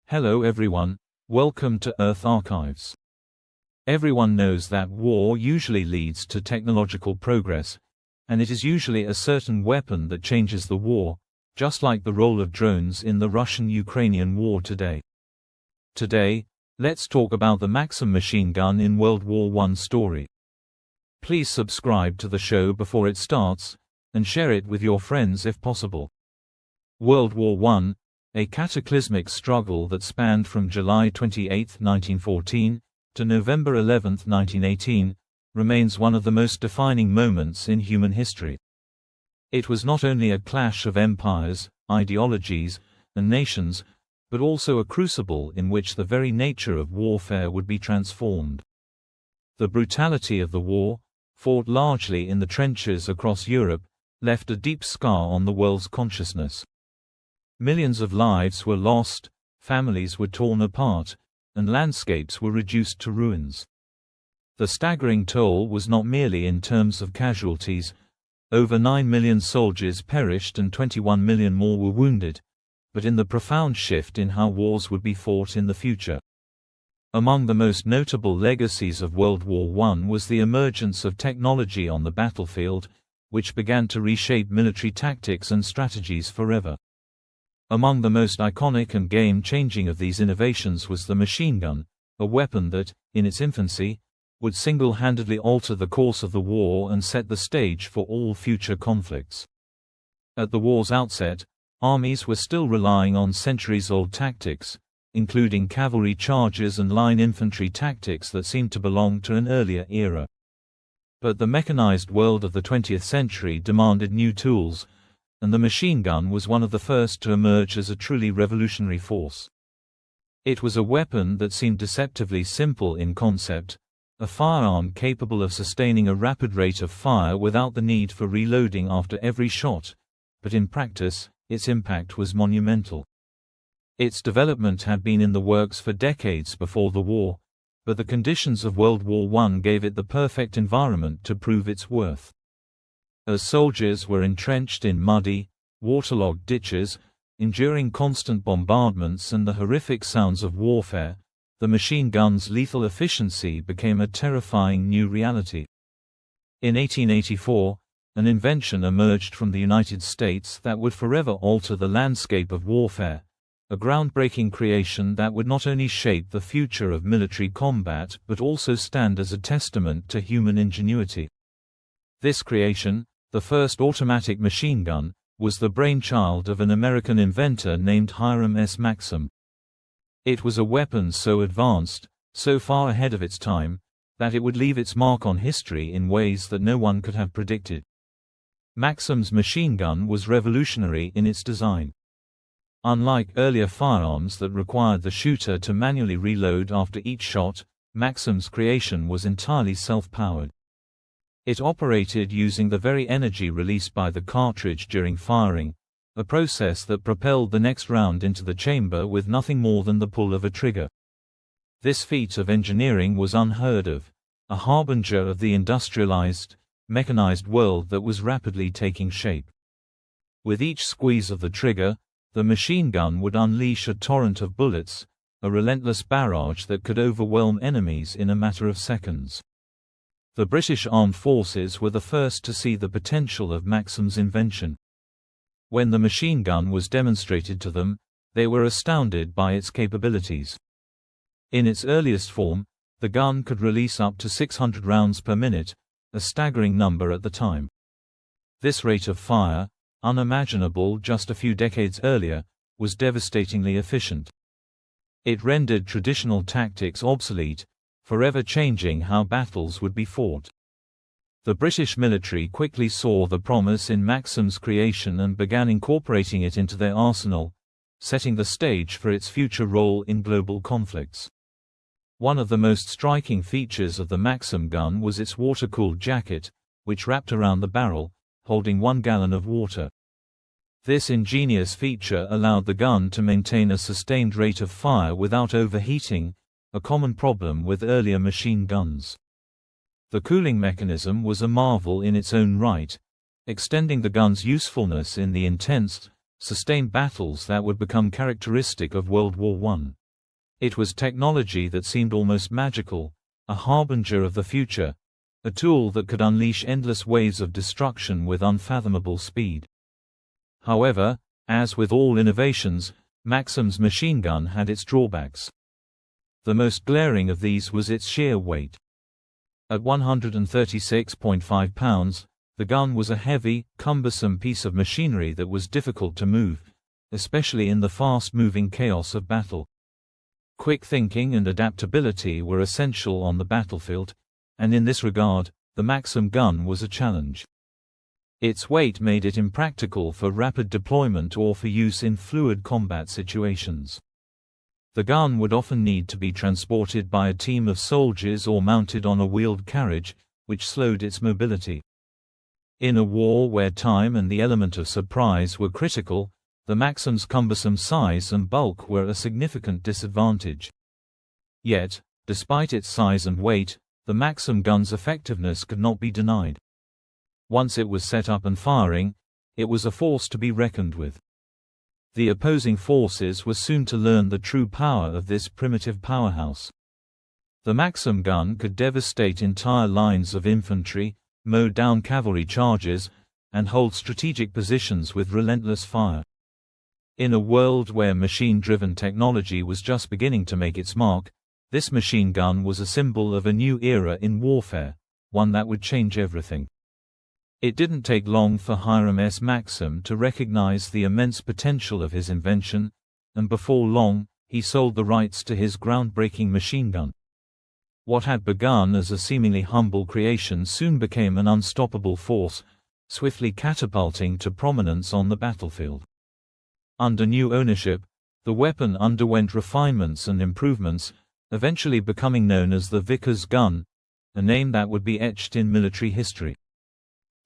Hello everyone, welcome to Earth Archives. Everyone knows that war usually leads to technological progress, and it is usually a certain weapon that changes the war, just like the role of drones in the Russian-Ukrainian war today. Today, let's talk about the Maxim machine gun in World War I story. Please subscribe to the show before it starts, and share it with your friends if possible. World War I, a cataclysmic struggle that spanned from July 28, 1914, to November 11, 1918, remains one of the most defining moments in human history. It was not only a clash of empires, ideologies, and nations, but also a crucible in which the very nature of warfare would be transformed. The brutality of the war, fought largely in the trenches across Europe, left a deep scar on the world's consciousness. Millions of lives were lost, families were torn apart, and landscapes were reduced to ruins. The staggering toll was not merely in terms of casualties. Over 9 million soldiers perished and 21 million more were wounded, but in the profound shift in how wars would be fought in the future. Among the most notable legacies of World War I was the emergence of technology on the battlefield, which began to reshape military tactics and strategies forever. Among the most iconic and game-changing of these innovations was the machine gun, a weapon that, in its infancy, would single-handedly alter the course of the war and set the stage for all future conflicts. At the war's outset, armies were still relying on centuries-old tactics, including cavalry charges and line infantry tactics that seemed to belong to an earlier era. But the mechanized world of the 20th century demanded new tools, and the machine gun was one of the first to emerge as a truly revolutionary force. It was a weapon that seemed deceptively simple in concept, a firearm capable of sustaining a rapid rate of fire without the need for reloading after every shot, but in practice, its impact was monumental. Its development had been in the works for decades before the war, but the conditions of World War I gave it the perfect environment to prove its worth. As soldiers were entrenched in muddy, waterlogged ditches, enduring constant bombardments and the horrific sounds of warfare, the machine gun's lethal efficiency became a terrifying new reality. In 1884, an invention emerged from the United States that would forever alter the landscape of warfare, a groundbreaking creation that would not only shape the future of military combat but also stand as a testament to human ingenuity. This creation, the first automatic machine gun, was the brainchild of an American inventor named Hiram S. Maxim. It was a weapon so advanced, so far ahead of its time, that it would leave its mark on history in ways that no one could have predicted. Maxim's machine gun was revolutionary in its design. Unlike earlier firearms that required the shooter to manually reload after each shot, Maxim's creation was entirely self-powered. It operated using the very energy released by the cartridge during firing, a process that propelled the next round into the chamber with nothing more than the pull of a trigger. This feat of engineering was unheard of, a harbinger of the industrialized, mechanized world that was rapidly taking shape. With each squeeze of the trigger, the machine gun would unleash a torrent of bullets, a relentless barrage that could overwhelm enemies in a matter of seconds. The British Armed Forces were the first to see the potential of Maxim's invention. When the machine gun was demonstrated to them, they were astounded by its capabilities. In its earliest form, the gun could release up to 600 rounds per minute, a staggering number at the time. This rate of fire, unimaginable just a few decades earlier, was devastatingly efficient. It rendered traditional tactics obsolete, forever changing how battles would be fought. The British military quickly saw the promise in Maxim's creation and began incorporating it into their arsenal, setting the stage for its future role in global conflicts. One of the most striking features of the Maxim gun was its water-cooled jacket, which wrapped around the barrel, holding 1 gallon of water. This ingenious feature allowed the gun to maintain a sustained rate of fire without overheating, a common problem with earlier machine guns. The cooling mechanism was a marvel in its own right, extending the gun's usefulness in the intense, sustained battles that would become characteristic of World War I. It was technology that seemed almost magical, a harbinger of the future, a tool that could unleash endless waves of destruction with unfathomable speed. However, as with all innovations, Maxim's machine gun had its drawbacks. The most glaring of these was its sheer weight. At 136.5 pounds, the gun was a heavy, cumbersome piece of machinery that was difficult to move, especially in the fast-moving chaos of battle. Quick thinking and adaptability were essential on the battlefield, and in this regard, the Maxim gun was a challenge. Its weight made it impractical for rapid deployment or for use in fluid combat situations. The gun would often need to be transported by a team of soldiers or mounted on a wheeled carriage, which slowed its mobility. In a war where time and the element of surprise were critical, the Maxim's cumbersome size and bulk were a significant disadvantage. Yet, despite its size and weight, the Maxim gun's effectiveness could not be denied. Once it was set up and firing, it was a force to be reckoned with. The opposing forces were soon to learn the true power of this primitive powerhouse. The Maxim gun could devastate entire lines of infantry, mow down cavalry charges, and hold strategic positions with relentless fire. In a world where machine-driven technology was just beginning to make its mark, this machine gun was a symbol of a new era in warfare, one that would change everything. It didn't take long for Hiram S. Maxim to recognize the immense potential of his invention, and before long, he sold the rights to his groundbreaking machine gun. What had begun as a seemingly humble creation soon became an unstoppable force, swiftly catapulting to prominence on the battlefield. Under new ownership, the weapon underwent refinements and improvements, eventually becoming known as the Vickers gun, a name that would be etched in military history.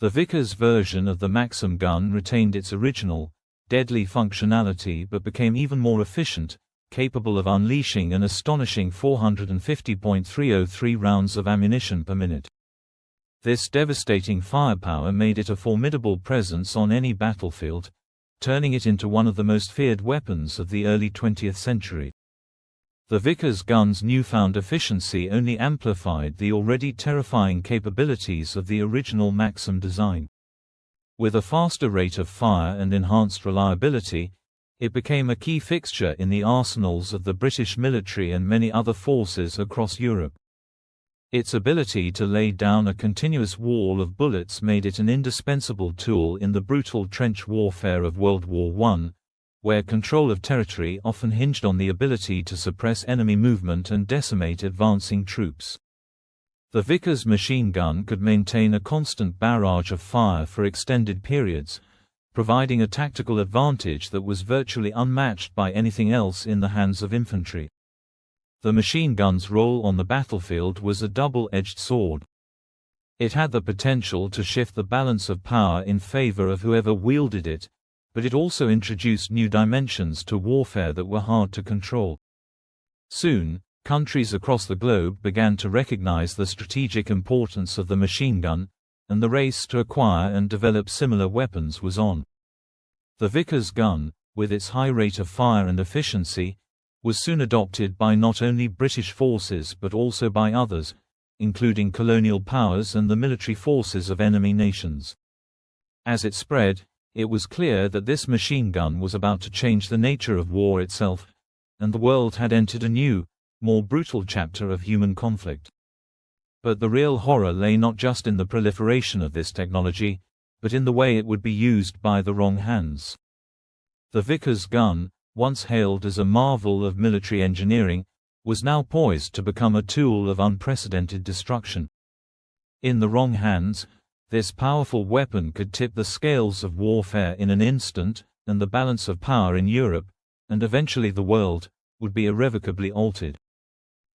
The Vickers version of the Maxim gun retained its original, deadly functionality but became even more efficient, capable of unleashing an astonishing 450.303 rounds of ammunition per minute. This devastating firepower made it a formidable presence on any battlefield, turning it into one of the most feared weapons of the early 20th century. The Vickers gun's newfound efficiency only amplified the already terrifying capabilities of the original Maxim design. With a faster rate of fire and enhanced reliability, it became a key fixture in the arsenals of the British military and many other forces across Europe. Its ability to lay down a continuous wall of bullets made it an indispensable tool in the brutal trench warfare of World War I, where control of territory often hinged on the ability to suppress enemy movement and decimate advancing troops. The Vickers machine gun could maintain a constant barrage of fire for extended periods, providing a tactical advantage that was virtually unmatched by anything else in the hands of infantry. The machine gun's role on the battlefield was a double-edged sword. It had the potential to shift the balance of power in favor of whoever wielded it, but it also introduced new dimensions to warfare that were hard to control. Soon, countries across the globe began to recognize the strategic importance of the machine gun, and the race to acquire and develop similar weapons was on. The Vickers gun, with its high rate of fire and efficiency, was soon adopted by not only British forces but also by others, including colonial powers and the military forces of enemy nations. As it spread, it was clear that this machine gun was about to change the nature of war itself, and the world had entered a new, more brutal chapter of human conflict. But the real horror lay not just in the proliferation of this technology, but in the way it would be used by the wrong hands. The Vickers gun, once hailed as a marvel of military engineering, was now poised to become a tool of unprecedented destruction. In the wrong hands, this powerful weapon could tip the scales of warfare in an instant, and the balance of power in Europe, and eventually the world, would be irrevocably altered.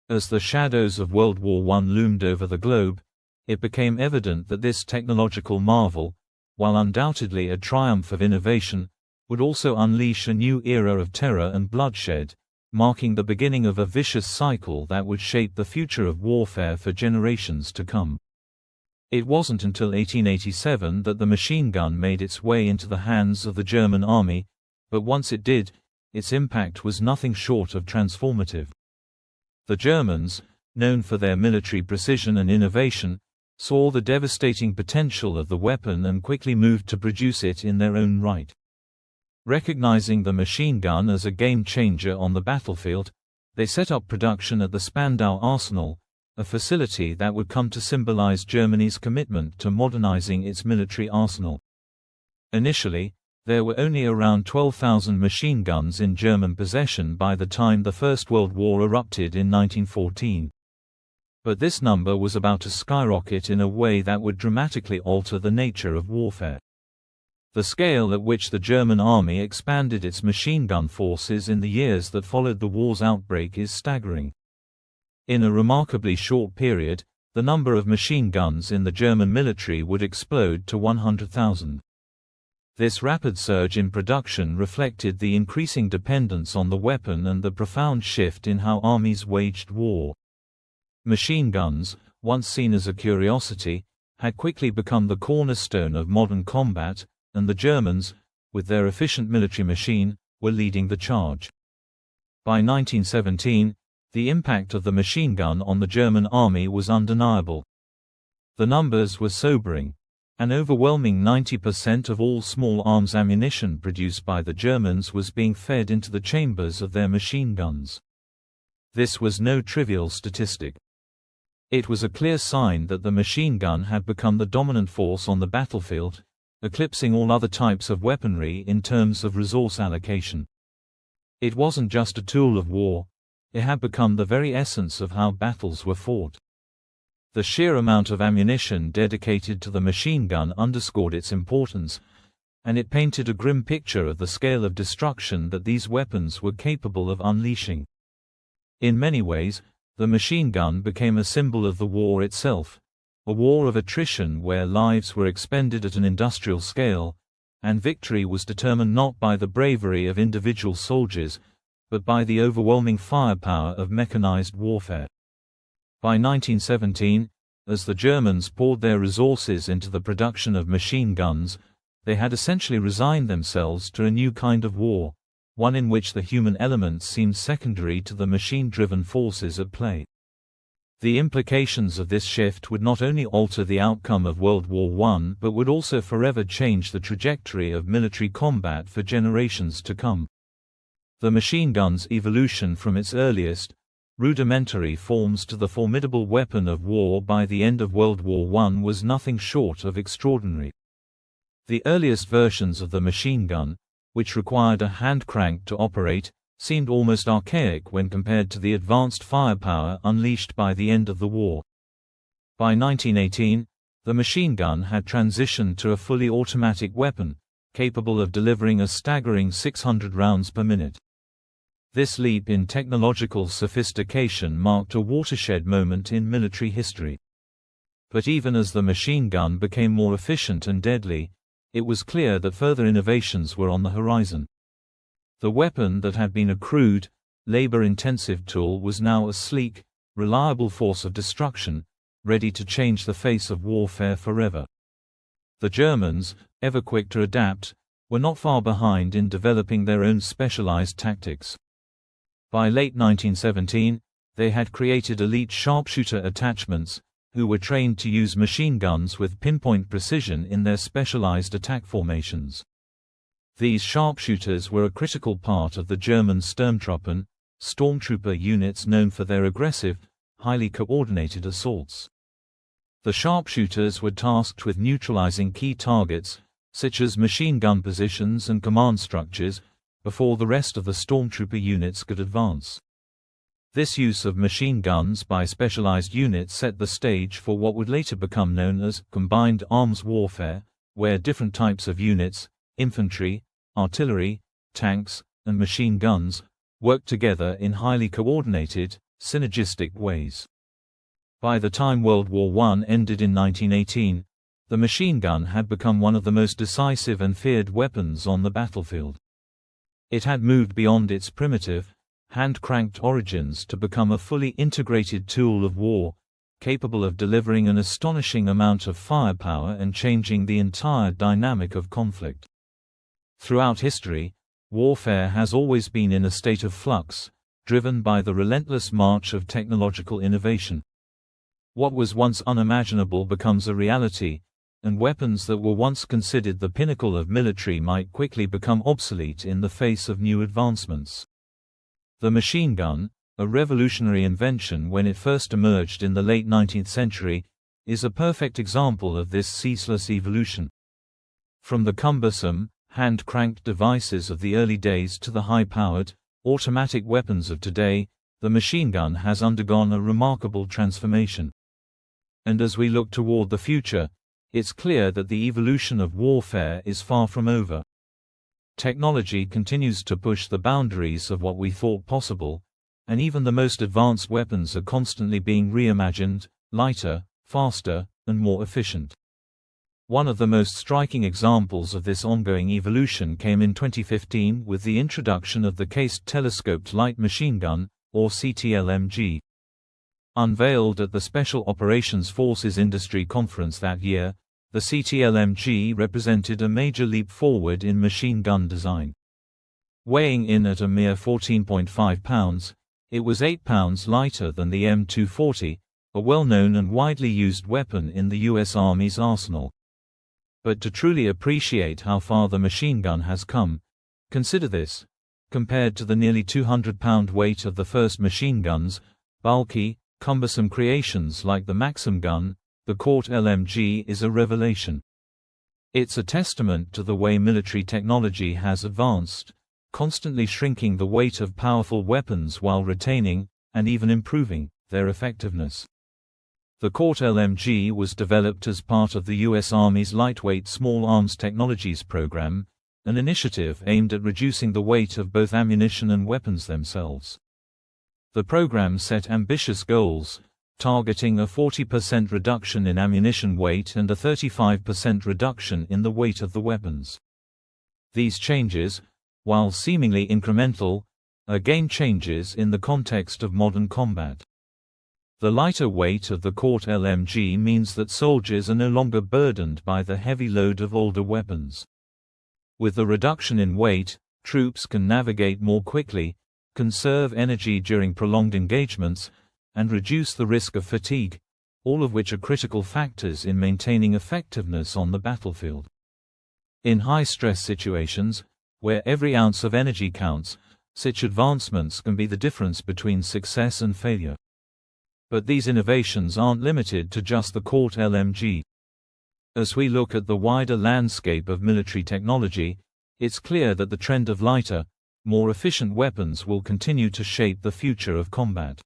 As the shadows of World War I loomed over the globe, it became evident that this technological marvel, while undoubtedly a triumph of innovation, would also unleash a new era of terror and bloodshed, marking the beginning of a vicious cycle that would shape the future of warfare for generations to come. It wasn't until 1887 that the machine gun made its way into the hands of the German army, but once it did, its impact was nothing short of transformative. The Germans, known for their military precision and innovation, saw the devastating potential of the weapon and quickly moved to produce it in their own right. Recognizing the machine gun as a game-changer on the battlefield, they set up production at the Spandau Arsenal, a facility that would come to symbolize Germany's commitment to modernizing its military arsenal. Initially, there were only around 12,000 machine guns in German possession by the time the First World War erupted in 1914. But this number was about to skyrocket in a way that would dramatically alter the nature of warfare. The scale at which the German army expanded its machine gun forces in the years that followed the war's outbreak is staggering. In a remarkably short period, the number of machine guns in the German military would explode to 100,000. This rapid surge in production reflected the increasing dependence on the weapon and the profound shift in how armies waged war. Machine guns, once seen as a curiosity, had quickly become the cornerstone of modern combat, and the Germans, with their efficient military machine, were leading the charge. By 1917, the impact of the machine gun on the German army was undeniable. The numbers were sobering. An overwhelming 90% of all small arms ammunition produced by the Germans was being fed into the chambers of their machine guns. This was no trivial statistic. It was a clear sign that the machine gun had become the dominant force on the battlefield, eclipsing all other types of weaponry in terms of resource allocation. It wasn't just a tool of war, it had become the very essence of how battles were fought. The sheer amount of ammunition dedicated to the machine gun underscored its importance, and it painted a grim picture of the scale of destruction that these weapons were capable of unleashing. In many ways, the machine gun became a symbol of the war itself, a war of attrition where lives were expended at an industrial scale, and victory was determined not by the bravery of individual soldiers, but by the overwhelming firepower of mechanized warfare. By 1917, as the Germans poured their resources into the production of machine guns, they had essentially resigned themselves to a new kind of war, one in which the human element seemed secondary to the machine-driven forces at play. The implications of this shift would not only alter the outcome of World War I but would also forever change the trajectory of military combat for generations to come. The machine gun's evolution from its earliest, rudimentary forms to the formidable weapon of war by the end of World War I was nothing short of extraordinary. The earliest versions of the machine gun, which required a hand crank to operate, seemed almost archaic when compared to the advanced firepower unleashed by the end of the war. By 1918, the machine gun had transitioned to a fully automatic weapon, capable of delivering a staggering 600 rounds per minute. This leap in technological sophistication marked a watershed moment in military history. But even as the machine gun became more efficient and deadly, it was clear that further innovations were on the horizon. The weapon that had been a crude, labor-intensive tool was now a sleek, reliable force of destruction, ready to change the face of warfare forever. The Germans, ever quick to adapt, were not far behind in developing their own specialized tactics. By late 1917, they had created elite sharpshooter attachments, who were trained to use machine guns with pinpoint precision in their specialized attack formations. These sharpshooters were a critical part of the German Sturmtruppen, stormtrooper units known for their aggressive, highly coordinated assaults. The sharpshooters were tasked with neutralizing key targets, such as machine gun positions and command structures, before the rest of the stormtrooper units could advance. This use of machine guns by specialized units set the stage for what would later become known as combined arms warfare, where different types of units, infantry, artillery, tanks, and machine guns, worked together in highly coordinated, synergistic ways. By the time World War I ended in 1918, the machine gun had become one of the most decisive and feared weapons on the battlefield. It had moved beyond its primitive, hand-cranked origins to become a fully integrated tool of war, capable of delivering an astonishing amount of firepower and changing the entire dynamic of conflict. Throughout history, Warfare has always been in a state of flux, driven by the relentless march of technological innovation. What was once unimaginable becomes a reality, and weapons that were once considered the pinnacle of military might quickly become obsolete in the face of new advancements. The machine gun, a revolutionary invention when it first emerged in the late 19th century, is a perfect example of this ceaseless evolution. From the cumbersome, hand-cranked devices of the early days to the high-powered, automatic weapons of today, the machine gun has undergone a remarkable transformation. And as we look toward the future, it's clear that the evolution of warfare is far from over. Technology continues to push the boundaries of what we thought possible, and even the most advanced weapons are constantly being reimagined, lighter, faster, and more efficient. One of the most striking examples of this ongoing evolution came in 2015 with the introduction of the Cased Telescoped Light Machine Gun, or CTLMG. Unveiled at the Special Operations Forces Industry Conference that year, the CTLMG represented a major leap forward in machine gun design. Weighing in at a mere 14.5 pounds, it was 8 pounds lighter than the M240, a well-known and widely used weapon in the U.S. Army's arsenal. But to truly appreciate how far the machine gun has come, consider this. Compared to the nearly 200-pound weight of the first machine guns, bulky, cumbersome creations like the Maxim gun, the Court LMG is a revelation. It's a testament to the way military technology has advanced, constantly shrinking the weight of powerful weapons while retaining, and even improving, their effectiveness. The Court LMG was developed as part of the U.S. Army's Lightweight Small Arms Technologies program, an initiative aimed at reducing the weight of both ammunition and weapons themselves. The program set ambitious goals, targeting a 40% reduction in ammunition weight and a 35% reduction in the weight of the weapons. These changes, while seemingly incremental, are game changers in the context of modern combat. The lighter weight of the Court LMG means that soldiers are no longer burdened by the heavy load of older weapons. With the reduction in weight, troops can navigate more quickly, conserve energy during prolonged engagements, and reduce the risk of fatigue, all of which are critical factors in maintaining effectiveness on the battlefield. In high-stress situations, where every ounce of energy counts, such advancements can be the difference between success and failure. But these innovations aren't limited to just the Court LMG. As we look at the wider landscape of military technology, it's clear that the trend of lighter, more efficient weapons will continue to shape the future of combat.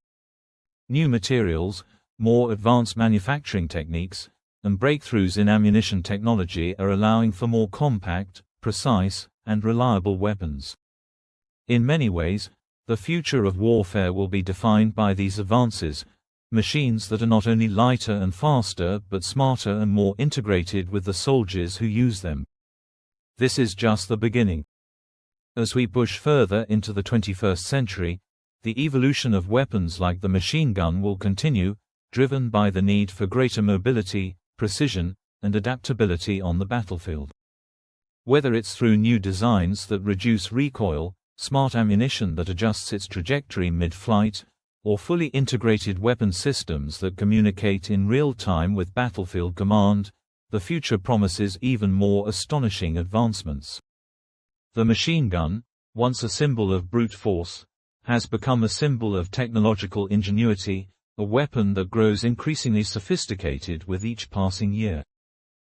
New materials, more advanced manufacturing techniques, and breakthroughs in ammunition technology are allowing for more compact, precise, and reliable weapons. In many ways, the future of warfare will be defined by these advances, machines that are not only lighter and faster but smarter and more integrated with the soldiers who use them. This is just the beginning. As we push further into the 21st century, the evolution of weapons like the machine gun will continue, driven by the need for greater mobility, precision, and adaptability on the battlefield. Whether it's through new designs that reduce recoil, smart ammunition that adjusts its trajectory mid-flight, or fully integrated weapon systems that communicate in real time with battlefield command, the future promises even more astonishing advancements. The machine gun, once a symbol of brute force, has become a symbol of technological ingenuity, a weapon that grows increasingly sophisticated with each passing year.